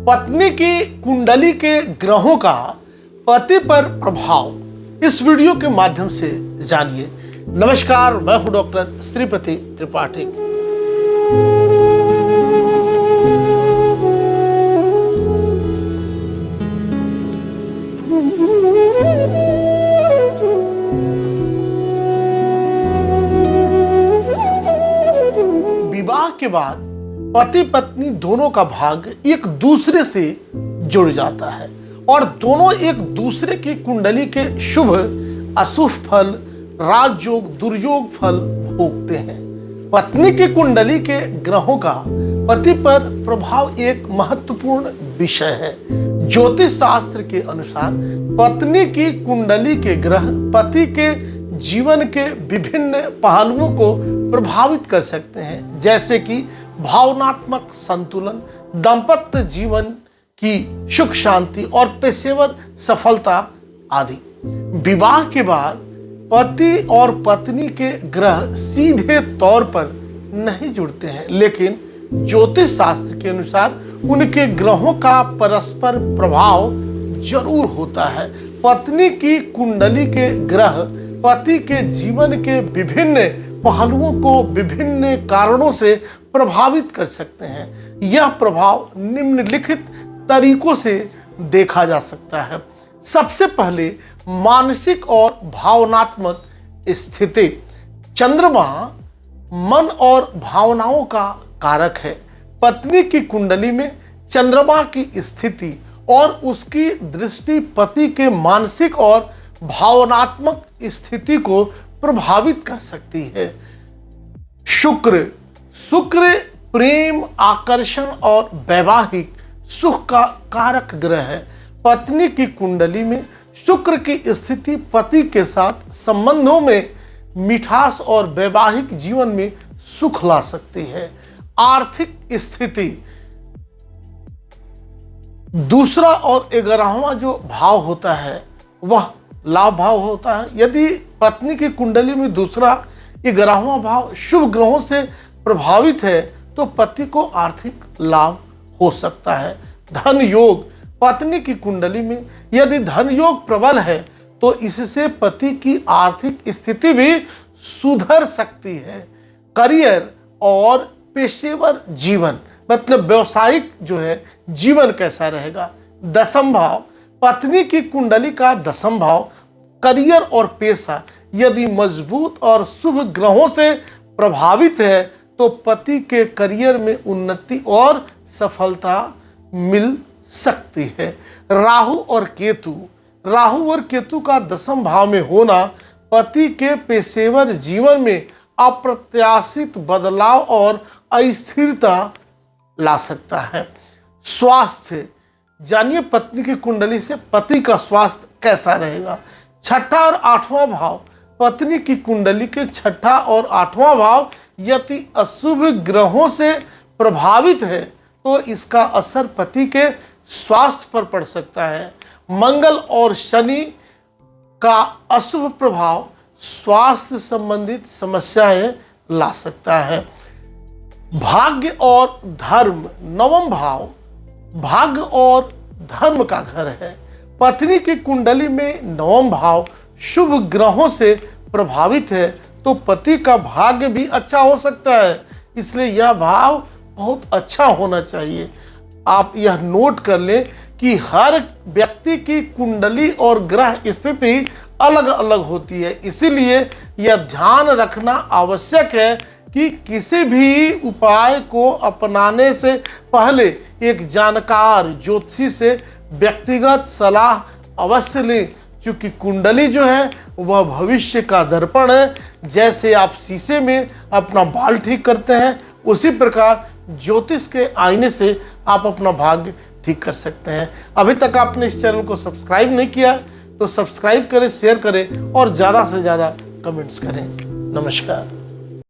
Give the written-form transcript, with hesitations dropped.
पत्नी की कुंडली के ग्रहों का पति पर प्रभाव इस वीडियो के माध्यम से जानिए। नमस्कार, मैं हूं डॉक्टर श्रीपति त्रिपाठी। विवाह के बाद पति पत्नी दोनों का भाग्य एक दूसरे से जुड़ जाता है और दोनों एक दूसरे की कुंडली के शुभ अशुभ फल, राजयोग दुर्योग फल भोगते हैं। पत्नी की कुंडली के ग्रहों का पति पर प्रभाव एक महत्वपूर्ण विषय है। ज्योतिष शास्त्र के अनुसार पत्नी की कुंडली के ग्रह पति के जीवन के विभिन्न पहलुओं को प्रभावित कर सकते हैं, जैसे कि भावनात्मक संतुलन, दाम्पत्य जीवन की सुख शांति और पेशेवर सफलता आदि। विवाह के बाद पति और पत्नी के ग्रह सीधे तौर पर नहीं जुड़ते हैं, लेकिन ज्योतिष शास्त्र के अनुसार उनके ग्रहों का परस्पर प्रभाव जरूर होता है। पत्नी की कुंडली के ग्रह पति के जीवन के विभिन्न पहलुओं को विभिन्न कारणों से प्रभावित कर सकते हैं। यह प्रभाव निम्नलिखित तरीकों से देखा जा सकता है। सबसे पहले मानसिक और भावनात्मक स्थिति। चंद्रमा मन और भावनाओं का कारक है। पत्नी की कुंडली में चंद्रमा की स्थिति और उसकी दृष्टि पति के मानसिक और भावनात्मक स्थिति को प्रभावित कर सकती है। शुक्र प्रेम, आकर्षण और वैवाहिक सुख का कारक ग्रह है। पत्नी की कुंडली में शुक्र की स्थिति पति के साथ संबंधों में मिठास और वैवाहिक जीवन में सुख ला सकती है। आर्थिक स्थिति। दूसरा और 11वां जो भाव होता है वह लाभ भाव होता है। यदि पत्नी की कुंडली में दूसरा 11वां भाव शुभ ग्रहों से प्रभावित है तो पति को आर्थिक लाभ हो सकता है। धन योग। पत्नी की कुंडली में यदि धन योग प्रबल है तो इससे पति की आर्थिक स्थिति भी सुधर सकती है। करियर और पेशेवर जीवन, मतलब व्यवसायिक जो है जीवन कैसा रहेगा। दसम भाव। पत्नी की कुंडली का दसम भाव करियर और पेशा यदि मजबूत और शुभ ग्रहों से प्रभावित है तो पति के करियर में उन्नति और सफलता मिल सकती है। राहु और केतु। राहु और केतु का दसम भाव में होना पति के पेशेवर जीवन में अप्रत्याशित बदलाव और अस्थिरता ला सकता है। स्वास्थ्य। जानिए पत्नी की कुंडली से पति का स्वास्थ्य कैसा रहेगा। छठा और 8वां भाव। पत्नी की कुंडली के छठा और 8वां भाव यदि अशुभ ग्रहों से प्रभावित है तो इसका असर पति के स्वास्थ्य पर पड़ सकता है। मंगल और शनि का अशुभ प्रभाव स्वास्थ्य संबंधित समस्याएं ला सकता है। भाग्य और धर्म। नवम भाव भाग्य और धर्म का घर है। पत्नी की कुंडली में नवम भाव शुभ ग्रहों से प्रभावित है तो पति का भाग्य भी अच्छा हो सकता है, इसलिए यह भाव बहुत अच्छा होना चाहिए। आप यह नोट कर लें कि हर व्यक्ति की कुंडली और ग्रह स्थिति अलग अलग होती है, इसीलिए यह ध्यान रखना आवश्यक है कि किसी भी उपाय को अपनाने से पहले एक जानकार ज्योतिषी से व्यक्तिगत सलाह अवश्य लें, क्योंकि कुंडली जो है वह भविष्य का दर्पण है। जैसे आप शीशे में अपना बाल ठीक करते हैं उसी प्रकार ज्योतिष के आईने से आप अपना भाग्य ठीक कर सकते हैं। अभी तक आपने इस चैनल को सब्सक्राइब नहीं किया तो सब्सक्राइब करें, शेयर करें और ज़्यादा से ज़्यादा कमेंट्स करें। नमस्कार।